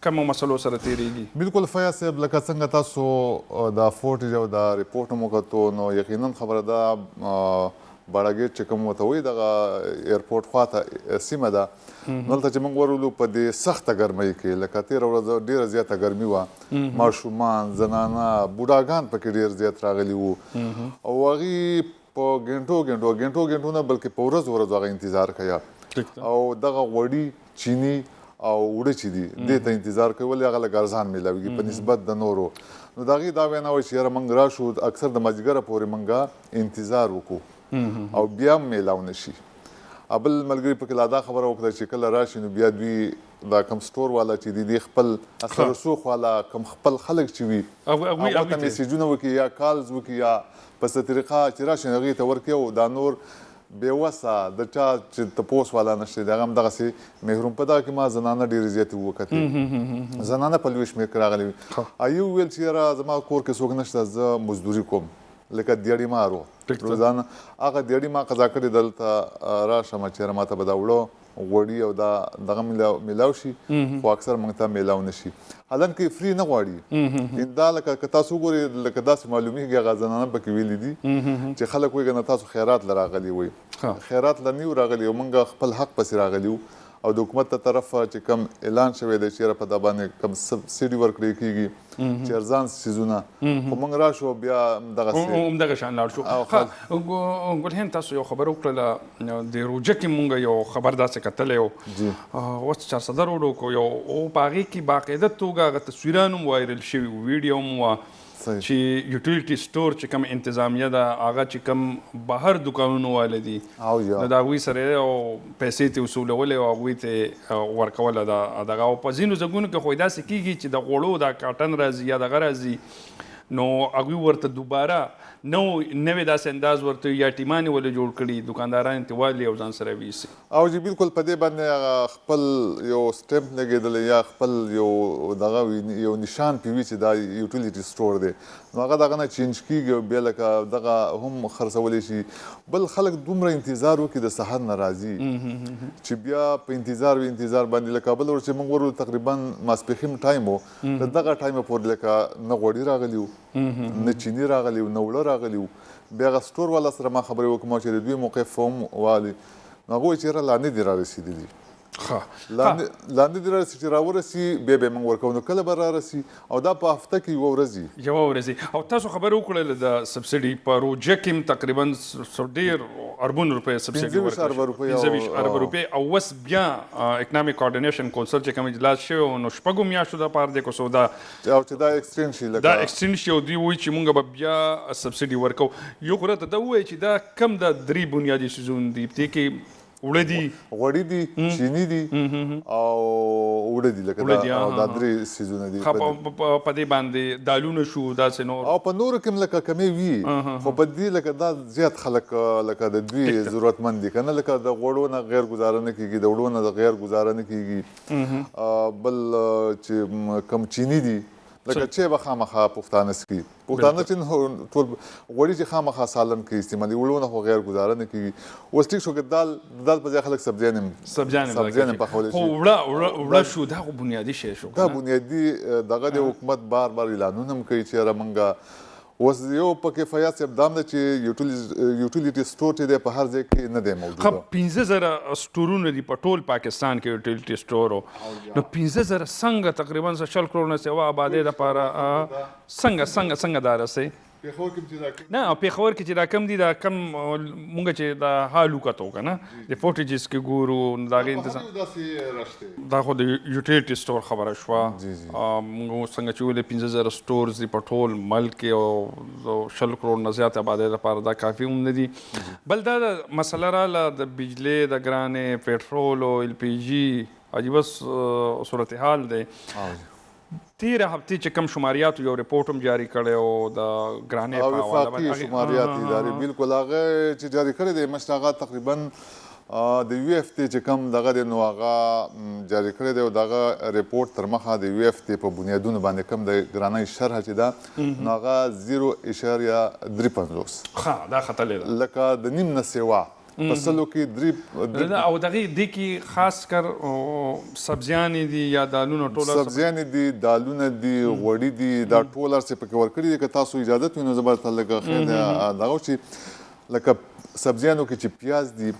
کومو مسلو سره تېرېږي بالکل فیاض صاحب لکه څنګه تاسو دا فوټیج او دا ریپورټ مو کتو نو یقینا خبره ده باړه چې کوم ورته وایي دغه ایرپورټ خواته سیمه ده نو هلته چې موږ ورولو په دې سخته ګرمۍ کې لکه تېره ورځ ډېره زیاته ګرمي وه ماشومان زنانه بوډاګان پکې ډېر زیات راغلي وو او هغوی په ګنټو نه بلکې په ورځ هغه انتظار کوي او دغه غوړي چینی او وړه چې دي دې ته انتظار کوي ولې هغه لږ ارزان میلاویږي په نسبت د نورو نو د هغې دا وینا وایي چې یاره موږ راشو اکثر د مازدیګره پورې موږ انتظار وکړو او بیا هم میلاو نه شي بل ملګري پکې لا دا خبره وکړه چې کله راشي نو بیا دوی دا کم سټور والا چې دي دوی خپل اثر رسوخ والا کم خپل خلک چې وي هغو ته میسیجونه وکړي یا کالز وکړي یا په څه طریقه چې راشي هغې ته ورکړي او دا نور بېوسه د چا چې تپوس والا نشته دی هغه هم دغسې محروم په دغه کې ما زنانه ډېرې زیاتې وکتې زنانه په لوی شمېر کې راغلي وي یو ویل چې یاره زما کور کې څوک نشته زه مزدوري کوم لکه دیاړي مار و روزانه هغه دیاړي ما قضا کړې دلته راشم چې یاره ماته به دا وړه غوړي او دا دغه میلاو شي خو اکثر موږ ته میلاو نه شي حالانکه فری نه غواړي دا لکه که تاسو وګورئ لکه داسې معلومیږي هغه زنانه پکې ویلي دي چې خلک وایي که نه تاسو خیرات له راغلي وئ خیرات له نه یو راغلي او موږ خپل حق پسې راغلي وو او د حکومت ته طرفه چې کم اعلان شوی دی چې په دا باندې کم سبسیډي ورکړی کېږي چې ارزان څیزونه خو موږ راشو بیا همدغه شان لاړ شو ګلحین تاسو یو خبره وکړله د روژه کې موږ یو خبر داسې کتلی و اوس چارصدر وډو یو په هغې کې باقاعده توګه هغه تصویران هم وایرل شوي وو ویډیو هم وه چې یوټیلیټي سټور چې کوم انتظامیه ده هغه چې کوم بهر دوکانونو والا دي نو د هغوی سره او پیسې ته وصولولې او هغوی ته ورکوله دغه او په ځینو ځایونو کې خو داسې کېږي چې د غوړو دا کاټن راځي یا دغه راځي نو هغوی ورته دوباره نوې داسې انداز ورته یا ټیمانې ولې جوړ کړي دوکانداران ته والي او ځان سره ویسي او جی بالکل په دې باندې هغه خپل یو سټمپ لګېدلی یا خپل یو دغه یو نشان پې وي چې دا یوټیلیټي سټور دی نو هغه دغه نه چینج کېږي او بیا لکه دغه هم خرڅولی شي بل خلک دومره انتظار وکړي د سحر نه راځي چې بیا په انتظار باندې لکه بل ور چې موږ ورو تقریبا ماسپښین ټایم و د دغه ټایم پورې لکه نه غوړي راغلي وو نه چیني راغلي وو نه وړه راغلي وو بیا هغه سټور والا سره ما خبرې وکړم چې د دوی موقف هم والي نو هغه وایي چې یاره لا نه دي رارسېدلي لاندې دې رارسي چې راورسي بیا به موږ ورکوو نو کله به رارسي او دا په هفته کې یوه ورځ یوه ورځ او تاسو خبرې وکړله د سبسډي پروژه کې تقریبا ډېر اربونه روپۍ سبسډي ورکړل 15 اربه روپۍ او اوس بیا اکنامک کوارډینیشن کونسل چې کوم اجلاس شوی نو شپږو میاشتو دپاره دی که څه دا او چې دا ایکسټینډ شي دا ایکسټینډ شي او دوی وایي چې موږ به بیا سبسډي ورکوو یو خو راته دا ووایي چې دا کم د 3 بنیادي څیزونه دي دې کې وړه دي غوړي دي چیني دي او وړه دي لکه دا درې څیزونه دي په دې باندې دالونه شو داسې نور او په نورو کې لکه کمې وي خو په دې لکه دا زیات خلک لکه د دوی ضرورتمند دي که نه لکه د غوړو نه غیر ګزاره نه کېږي د وړو نه غیر ګزاره نه کېږي بل چې کم چیني دي لکه چې به خامخا پښتانه څکي پښتانه چې ټول غوړي چې خامخا سالن کې استعمالي وړونه خو غیر ګزاره نه کېږي اوس ټیک شو که دال په ځای خلک سبزیان هم پخولی شي وړه شو دا خو بنیادي شی شو دا بنیادي دغه د حکومت بار اعلانونه هم کوي چې یاره موږ اوس یو پکې فیاض صاحب دام ده چې یوټیلیټي سټور چې دی په هر ځای کې نه دی موجود 15,000 سټورونه دي په ټول پاکستان کې یوټیلیټي سټور نو 15,000 څنګه تقریبا 100 کروڑ نه سیوا آبادۍ دپاره څنګه دا رسئ نه پېښور کې چې دا کم دي دا کم مونږ چې دا حال وکتو که نه د فوټیجز کې ګورو نو د هغې انتظام دا خو د یوټیلیټي سټور خبره شوه مونږ څنګه چې ویلې 15,000 سټورز دي په ټول ملک کې او 100 کروڑ نه زیات آبادۍ لپاره دا کافي هم نه دي بل دا مسله راله د بجلۍ د ګرانې پټرول او LPG عجیبه صورتحال دی تیره هفتې چې کم شماریاتو یو رپورټ هم جاری کړی او د ګرانۍ په حواله وفاقي شماریات ادارې بالکل هغه چې جاری کړی دی مشر هغه تقریبا د UFT چې کم دغه دی نو هغه جاری کړی دی او دغه رپورټ تر مخه د UFT په بنیادونو باندې کم د ګرانۍ شرحه چې ده نو هغه 0.53 دا ختلې ده لکه د نیم نه سیوا په سلو کې او دغې دې کې خاص کر سبزیانې دي یا دالونه ټول سبزیانې دي دالونه دي غوړي دي دا ټول هر څه پکې ورکړي دي که تاسو اجازت وي نو زه به درته لږ خیر دغه چې لکه سبزیانو کې چې پیاز دي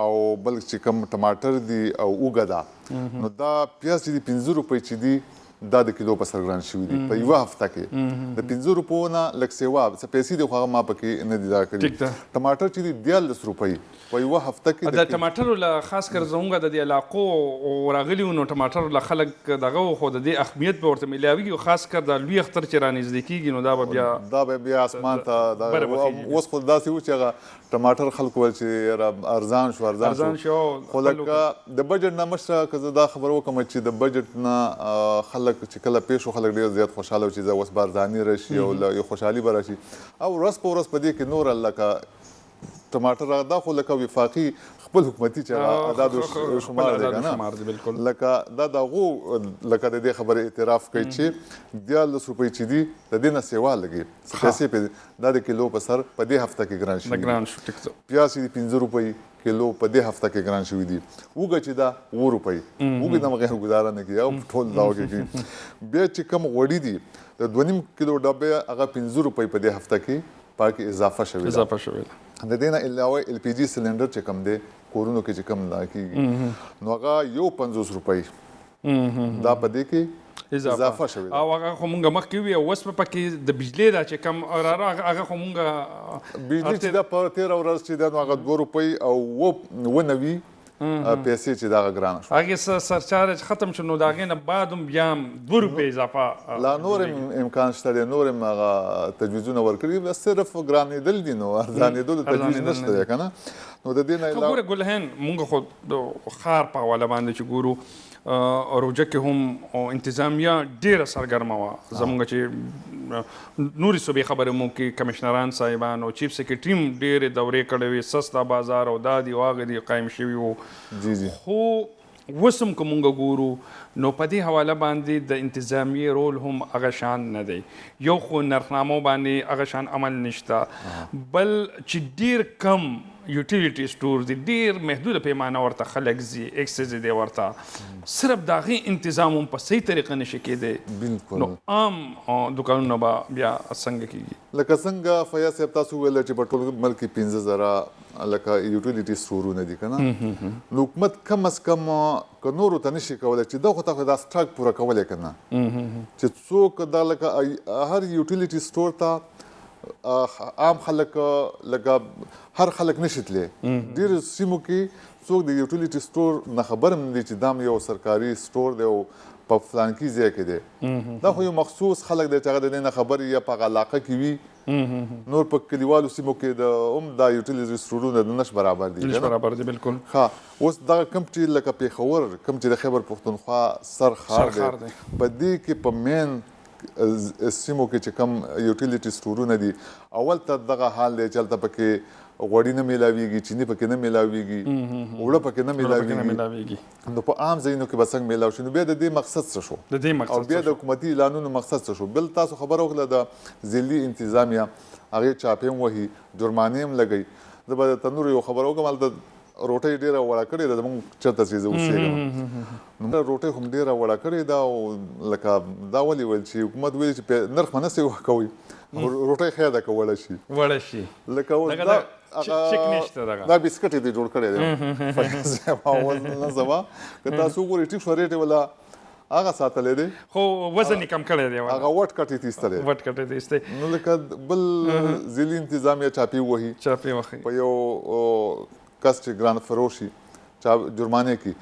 او بل چې کم ټماټر دي او اوږه ده نو دا پیاز چې دي 15 روپۍ چې دي دا د کیلو په سر ګران شوي دي په یوه هفته کې د 15 روپو نه لږ سیوا څه پیسې دي خو هغه ما پکې نه دي دا کړي ټماټر چې دي 14 روپۍ په یوه هفته کې د ټماټرو له خاص کر زموږ د دې علاقو راغلي نو ټماټرو له خلک دغه خو د دې اهمیت به ورته میلاویږي او خاص کر د لوی اختر چې رانږدې کېږي نو دا به بیا اسمان ته اوس خو داسې و چې هغه ټماټر خلکو ویل چې ارزان شو خو لکه د بجټ نه مشره که زه دا خبره وکړم چې د بجټ نه خلک چې کله پیښ شو خلک ډېر زیات خوشحاله و چې زه اوس به ارزاني راشي او یو خوشحالي به راشي او ورځ په ورځ په دې کې نور لکه ټماټر دا خو لکه وفاقي خپل حکومتي چې اعداد و شمار دی که نه لکه دا د هغو لکه د دې خبرې اعتراف کوي چې 14 روپۍ چې دي د دې نه سیوا لګي پیسې دا د کیلو په سر په دې هفته کې ګران شوي پیاز چې دي 15 روپۍ کیلو په دې هفته کې ګران شوي دي اوږه چې ده 7 روپۍ اوږه نه غیر ګزاره نه کېږي او ټول داو کې کوي بیا چې کم غوړي دي د 2.5 کیلو ډبې هغه 15 روپۍ په دې هفته کې پاکې اضافه شوې ده د دې نه علاوه LPG سلنډر چې کم دی کورونو کې چې کم دا کېږي نو هغه 50 روپۍ دا په دې کې اضافه شوې ده او هغه خو مونږ مخکې وي اوس په پکې د بجلۍ دا چې کم هغه خو مونږ بجلۍ چې دا په 13 ورځ چې ده نو هغه 2 روپۍ او 9 پیسې چې دغه ګرانه شوه هغې سرچارج ختم شو نو د هغې نه بعد هم بیا هم 2 روپۍ اضافه لا نور امکان شته دی نور هم هغه تجویزونه ورکړي صرف ګرانېدل دي نو ارزانېدلو تجویز نشته دی که نه نو د دې نه علاوه ګوره ګلهین مونږ خو د ښار په حواله باندې چې ګورو روجه کې هم انتظامیه ډېره سرګرمه وه زموږ چې نورې صوبې خبرې مو کې کمشنران صاحبان او چیف سیکرټري هم ډېرې دورې کړې وې سستا بازار او دا دي او هغه دي قایم شوي وو خو اوس هم که مونږ ګورو نو په دې حواله باندې د انتظامی رول هم هغه شان نه دی. یو خو نرخنامو باندې هغه شان عمل نشته، بل چې ډیر کم یوټیلیټي سټور دي، ډیر محدوده پیمانه ورته خلک ځي، اکسس دی ورته، صرف د هغې انتظام هم په صحیح طریقه نشي کېدی. بالکل. نو عام دوکانونه به بیا څنګه کېږي؟ لکه څنګه فیاض صاحب تاسو وویل چې په ټول ملک کې 15,000 لکه یوټیلیټي سټورونه دي که نه، نو حکومت کم از کم که نورو ته نشي کولی چې دا خو ته خو دا سټاک پوره کولی که نه، چې څوک دا لکه هر یوټیلیټي سټور ته عام خلک لکه هر خلک نشي تللی. ډېرو سیمو کې څوک د یوټیلیټي سټور نه خبر هم نه دی چې دا یو سرکاري سټور دی او په فلانکي ځای کې دی. دا خو یو مخصوص خلک دی چې هغه د دې نه خبر یا په هغه علاقه کې وي. نور په کلیوالو سیمو کې هم دا یوټیلیټي سټورونه د نش برابر دي. نش برابر دي، بالکل. ښه، اوس دغه کوم چې لکه پېښور، کوم چې د خیبر پښتونخوا سر ښار دی، په دې کې په مین سیمو کې چې کوم یوټیلیټي سټورونه دي، اول ته دغه حال دی چې هلته پکې غوړي نه میلاویږي، چینی پکې نه میلاویږي، اوړه پکې نه میلاویږي. نو په عام ځایونو کې به څنګه میلاو شي؟ نو بیا د دې مقصد څه شو؟ او بیا د حکومتي اعلانونو مقصد څه شو؟ بل تاسو خبره وکړه د ضلعي انتظامیه هغې چاپې هم وهي، جرمانې هم لګوي. زه به درته نور یو خبره وکړم، هلته روټۍ ډېره وړه کړې ده زمونږ چېرته چې زه اوسېږم، نو روټۍ خو ډېره وړه کړې ده. او لکه دا ولې ویل چې حکومت ویلي چې نرخ به نسئ ورکوئ، روټۍ ښه ده که وړه شي. لکه اوس دا دا بسکټ یې جوړ کړی دی فیاض صاحب، اول نه زما که تاسو وګورئ ټیک شو ریټ یې ولا هغه ساتلی دی، خو وزن یې کم کړی دی، هغه وټ کټ یې ایستی دی، وټ کټ یې ایستی. نو لکه بل ضلعي انتظامیه چاپې وهي په یو کس چې ګران فروشي جرمانې کې،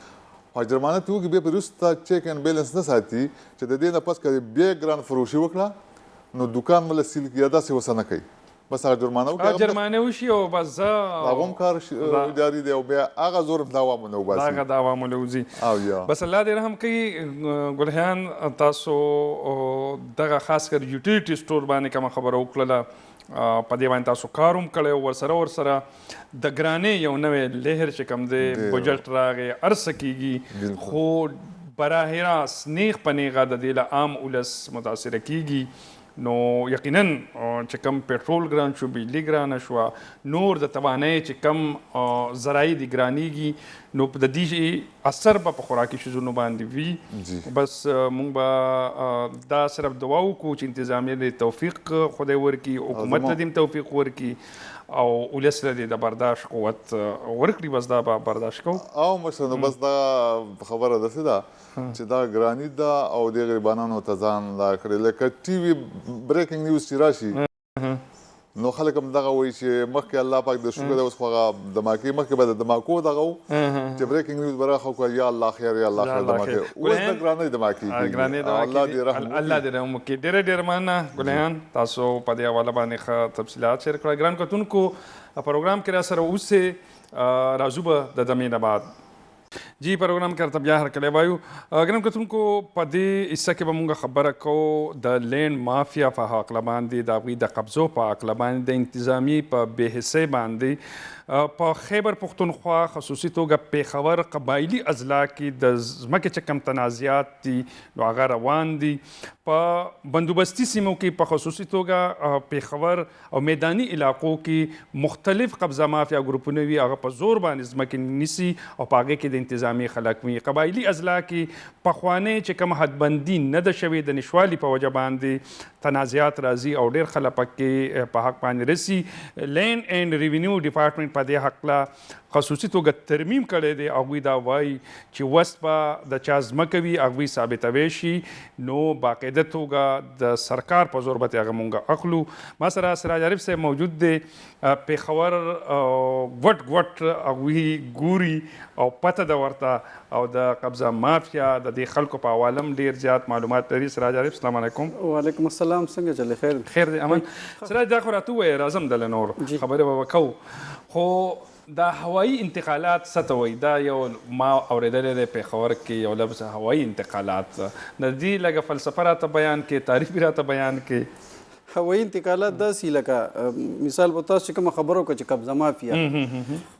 جرمانه ته وکړي، بیا په وروسته چیک اینډ بیلنس نه ساتي چې د دې نه پس که بیا ګران فروشي وکړه نو دوکان مله سیل کړي، یا داسې ورسره نه کوي، بس هغه جرمانه وکړي، جرمانه وشي او بس هغه هم کار جاري دی، او بیا هغه زور د عوامو نه وباسي، هغه د عوامو نه وځي. بس الله دې رحم کوي. ګلحیان، تاسو دغه خاص کر یوټیلیټي سټور باندې کومه خبره وکړله، په دې باندې تاسو کار هم کړی، ورسره د ګرانې یو نوی لهر چې کوم دی بجټ راغی، هر څه کېږي، خو براه راست نیغ په نیغه د دې له عام ولس متاثره کېږي. نو یقینا چې کوم پټرول ګران شو، بجلی ګرانه شوه، نور د توانایي چې کوم ذرایع دي ګرانېږي، نو د دې اثر به په خوراکي شیزونو باندې وي. بس موږ به دا صرف دعا وکړو چې انتظامیه دې توفیق خدای ورکړي، حکومت ته دې توفیق ورکړي، او ولس له دې د برداشت قوت ورکړي. بس دا به برداشت کوو. او مشر، بس دا خبره داسې ده چې دا ګراني ده او د غریبانو ته ځان لا کړی. لکه ټي وي بریکینګ نیوز چې راشي نو خلک هم دغه وایي چې مخکې الله پاک د شکر دی، اوس خو هغه دماکې مخکې به د دماکو دغه و چې بریکینګ نیوز به راخه وکړه، یا الله خیر یا الله خیر دماکې، اوس د ګرانۍ دماکې الله دې رحم وکړي. ډېره مننه ګلحیان، تاسو په دې حواله باندې ښه تفصیلات شیر کړل. ګران کتونکو، پروګرام کې را سره اوسئ، راځو به د دمې نه بعد جی پروګرام کې بیا هرکلی وایو. ګران کتونکو، په دې حصه کې به مونږ خبره کوو د لینډ مافیا په هکله باندې، د هغوی د قبضو په هکله باندې، د انتظامي په بې حسۍ باندې. په خیبر پښتونخوا خصوصي توګه پېښور قبایلي اضلاع کې د ځمکې چې کوم تنازعات دي نو هغه روان دي. په بندوبستي سیمو کې په خصوصي توګه پېښور او میداني علاقو کې مختلف قبضه مافیا ګروپونه وي، هغه په زور باندې ځمکې نیسي او په هغې کې د انتظامي خلک وي. قبایلي اضلاع کې پخوانۍ چې کوم حدبندي نه ده شوې، د نشوالي په وجه باندې تنازعات راځي او ډېر خلک پکې په حق باندې رسي. لینډ اینډ ریونیو ډپارټمنټ په دې هکله خصوصي توګه ترمیم کړی دی. هغوی دا وایي چې وس به د چا ځمکه وي هغوی ثابتوی شي، نو باقاعده توګه د سرکار په زور به هغه مونږ اخلو. ما سره سراج عارف صاحب موجود دی، پېښور ګوټ ګوټ هغوی ګوري او پته ده ورته، او د قبضه مافیا د دې خلکو په حواله هم ډېر زیات معلومات لري. سراج عارف، السلام علیکم. وعلیکم السلام، څنګه چلې؟ خیر دی، امن. سراج، دا خو راته ووایه، راځم دله نور خبرې به وکوو. خو دا هوایي انتقالات څه ته وایي؟ دا یو ما اورېدلی دی پېښور کې یو لفظ هوایي انتقالات، د دې لږه فلسفه راته بیان کړې، تعریف راته بیان کړې. هوایي انتقالات داسې لکه مثال به تاسو چې کومه خبره وکړه چې قبضه مافیا،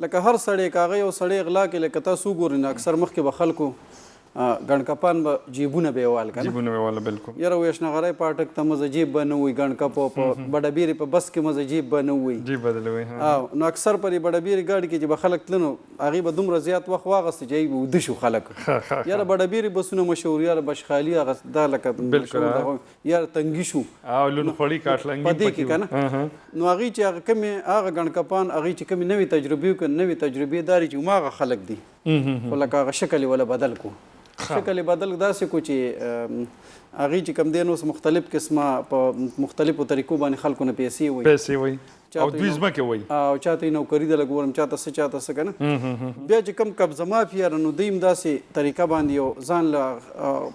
لکه هر سړی که هغه یو سړی غلا کوي، لکه تاسو وګورئ نو اکثر مخکې به خلکو ګڼکپان به جیبونه به یې وال که نه جیبونه به یې واله بالکل یاره ویشنغری پاټک ته مزه جیب به نه وي ګڼکپ په بډبیرې په بس کې مزه جیب به نه وي جیب بدلوي نو اکثر پر بډبیرې ګاډي کې چې به خلک تلنو هغې به دومره زیات وخت واغسته چې هغې به وده شو خلک یاره بډبیرې بسونه مشهور یاره بشخالي هغه دا لکه یاره تنګي شو او لون خوړي کاټلنګي په دې کې که نه نو هغې چې هغه کمې هغه ګڼکپان هغې چې کمې نوې تجربې وکړي نوې تجربې داري چې هماغه خلک دي خو لکه هغه شکل یې وله بدل کو شکل بدل داسې کو چې هغې چې کوم دی نو اوس مختلف قسمه په مختلفو طریقو باندې خلکو نه پیسې وایي او دوی ځمکې وایي او چاته یې نوکري ده لږ ورم چاته څه که نه بیا چې کوم قبضه مافیا نو دوی هم داسې طریقه باندې یو ځان له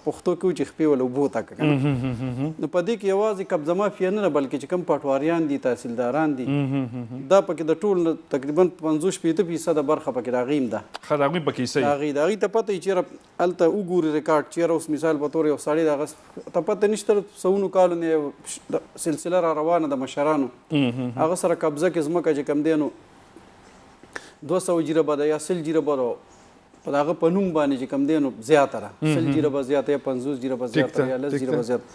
پښتو کې و چې خپې وله اوبو ته که که نه نو په دې کې یوازې قبضه مافیا نه ده بلکې چې کوم پټواریان دي تحصیلداران دي دا پکې د ټول تقریبا 50-60% برخه پکې د هغې هم ده ښه د هغوی پکې صحیح د هغې ته پته وي چېرې هلته وګوري ریکارډ چېرې اوس مثال په طور یو سړی د هغه ته پته نشته سلونو کالو نه یو سلسله را روانه د مشرانو هغه سره قبضه کې ځمکه چې کوم دی نو 200 جریبه ده یا 100 جریبه ده په د هغه په نوم باندې چې کوم دی نو زیاته ده 100 جریبه زیاته یا 50 جریبه زیاته یا 10 جریبه زیاته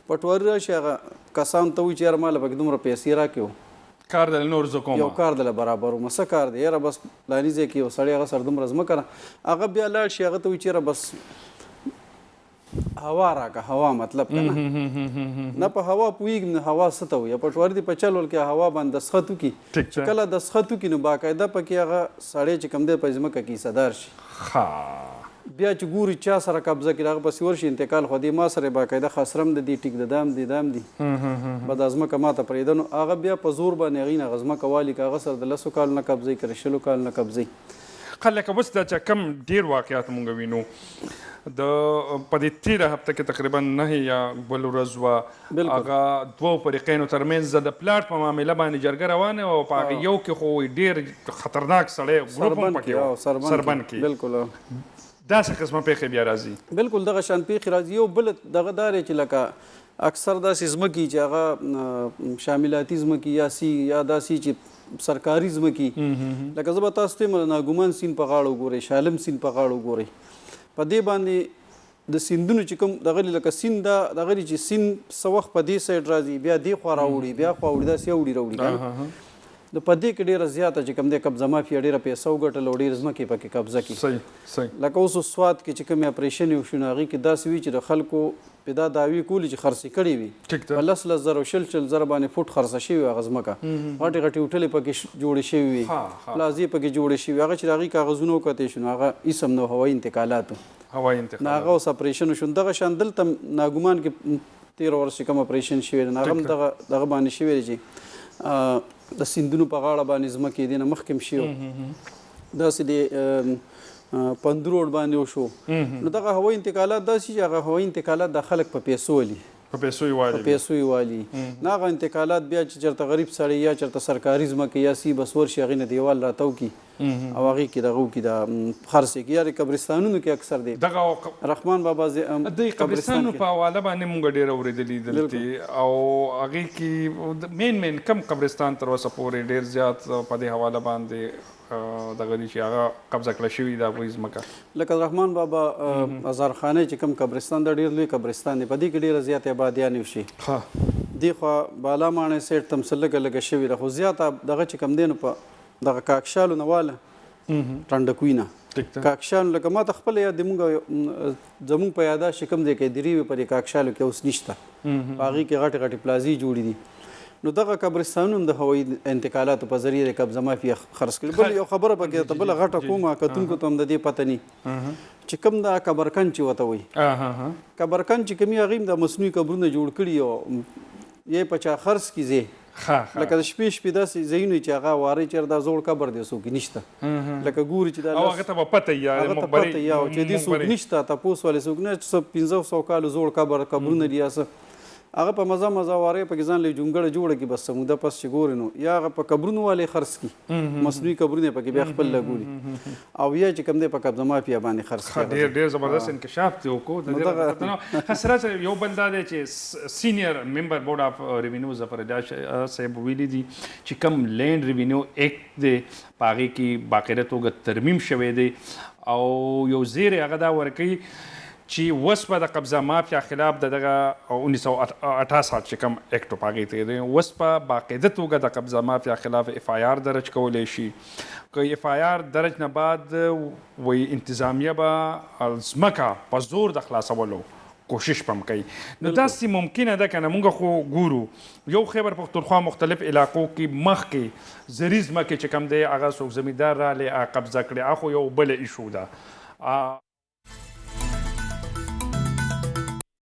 پټواري راشي هغه کسانو ته وایي چې یاره ماله پکې دومره پیسې راکړي کار دله نور زه کوم یو کار دله برابر وم څه کار دی یاره بس فلاني ځای کې یو سړی هغه سره دومره ځمکه ده هغه بیا لاړ شي هغه ته وایي چې یاره بس هوا راکه هوا مطلب که نه په هوا پوهېږم نه هوا څه ته وایي پټواري دې په چل ول کې هوا باندې دستخط وکړي چې کله دستخط وکړي نو باقاعده پکې هغه سړی چې کوم دی په ځمکه کې حصهدار شي بیا چې ګوري چا سره قبضه کړي هغه پسې ورشي انتقال خو دې ما سره باقاعده خسرم د دې ټیک د دام دی به دا ځمکه ما ته پرېږده نو هغه بیا په زور باندې هغې نه هغه ځمکه والي که هغه سره د 10 کالو نه قبضوي که د 20 کالو نه قبضوي لکه اوس دا چې کم ډېر واقعات مونږ وینو د په دې تېره هفته کې تقریبا 9 یا بل ورځ وه هغه دوو فریقینو ترمنځ د پلاټ په معامله باندې جرګه روانه وه او په هغې یو کې خو ډېر خطرناک سړی ګروپ هم پکې و سربند کې بالکل داسې قسمه پیښې بیا راځي بالکل دغه شان پیښې راځي یو بل دغه دا دی چې لکه اکثر داسې ځمکې چې هغه شاملاتي ځمکې یا داسې چې سرکاري ځمکې لکه زه به تاسو ته یم ناګومان سیند په غاړه وګورئ شالم سیند په غاړه وګورئ په دې باندې د سیندونو چې کوم دغه لکه سیند دا دغه چې سیند څه وخت په دې سایډ راځي بیا دې خوا راوړي بیا خوا وړي داسې اوړي راوړي نو په دې کې ډېره زیاته چې کوم دی قبضه مافیا ډېره پیسه وګټله او ډېرې ځمکې پکې قبضه کړي لکه اوس سوات کې چې کومې اپریشن یې وشو نو هغې کې داسې وي چې د خلکو په دا دعوې کولې چې خرڅې کړې وي په 10 زره او 20 زره باندې فوټ خرڅه شوې وي هغه ځمکه غټې غټې هوټلې پکې جوړې شوې وي پلازې پکې جوړې شوي هغه چې د هغې کاغذونه وکتې شو نو هغه اسم نو هوایي انتقالاتو نو هغه اوس اپریشن وشو دغه شان دلته ناګومان کې 13 ورځ چې کوم اپریشن شوی دی نو هغه هم دغه باندې شوی دی چې د سیندونو په غاړه باندې ځمکې دې نه مخکې هم شوي داسې د پند روډ باندې وشو نو دغه هوایي انتقالات داسې چې هغه هوایي انتقالات د خلک په پیسو ولي په پیسو یې والي نه هغه انتقالات بیا چې چېرته غریب سړی یا چېرته سرکاري ځمکې یا سی بس ورشي هغې نه دیوال راته وکړي او هغې کې دغه وکړي د خرڅ یې کړي یا د قبرستانونو کې اکثر دی دغه رحمان بابا د قبرستانونو په حواله باندې مونږ ډېره اورېدلي دلته او هغې کې مین کم قبرستان تر اوسه پورې ډېر زیات په دې حواله باندې دغه دي چې هغه قبضه کړه شوي د هغوی ځمکه لکه رحمان بابا ازارخانه چې کوم قبرستان دا ډېر لوی قبرستان دی په دې کې ډېره زیاتې آبادیانې وشي دې خوا بالا ماڼۍ سیټ ته هم څه لږه شوي ده خو زیاته دغه چې کوم دی نو په دغه کاکشالو نه واله ټنډکوي نه کاکشالو لکه ما ته خپله یاد دی زموږ په یاداشت چې کوم دی کې درې وي په دې کاکشالو کې اوس نشته په هغې کې غټې غټې پلازې جوړې دي نو دغه قبرستانونه هم د هوایي انتقالاتو په ذریعه د قبضه مافیا خرڅ کړي بل یو خبره پکې ته بله غټه کومه کتونکو ته هم د دې پته ني چې کوم دا قبرکن چې ورته وایي قبرکن چې کومي هغې هم د مصنوعي قبرونه جوړ کړي او یې په چا خرڅ کړي ځای لکه د شپې داسې ځایونه چې هغه واري چېرې دا زوړ قبر دی څوک نشته لکه ګوري چې دا هغه ته به پته یا چې دې څوک نشته تپوس والے څوک نه 1500 کالو زوړ قبرونه دي یا څه هغه په مزه وارې پکې ځان له جونګړه جوړه کړي بس سموده پس چې ګورې نو یا هغه په قبرونو والې خرڅ کړي مصنوعي قبرونه پکې بیا خپل لګولي او یا چې کوم دی په قبضه مافیا باندې خرڅ کړي ډېر زبردست انکشاف دی وکړو خسرت یو بل دا دی چې سینیر ممبر بورډ اف ریوینیو ظفرالله صاحب ویلي دي چې کوم لینډ ریوینیو ایکټ دی په هغې کې باقاعده توګه ترمیم شوی دی او یو زیری هغه دا ورکوي چې اوس به د قبضه مافیا خلاف دغه 1968 چې کوم اکټ په هغې ته دی اوس په باقاعده توګه د قبضه مافیا خلاف اف آی آر درج کولی شي که اف آی آر درج نه بعد وایي انتظامیه به ځمکه په زور د خلاصولو کوشش پم کوي نو داسې ممکنه ده که نه موږ خو ګورو یو خیبر پښتونخوا مختلف علاقو کې مخکې زري ځمکې چې کوم دی هغه څوک زمیندار رالی قبضه کړې هغه خو یو بله ایشو ده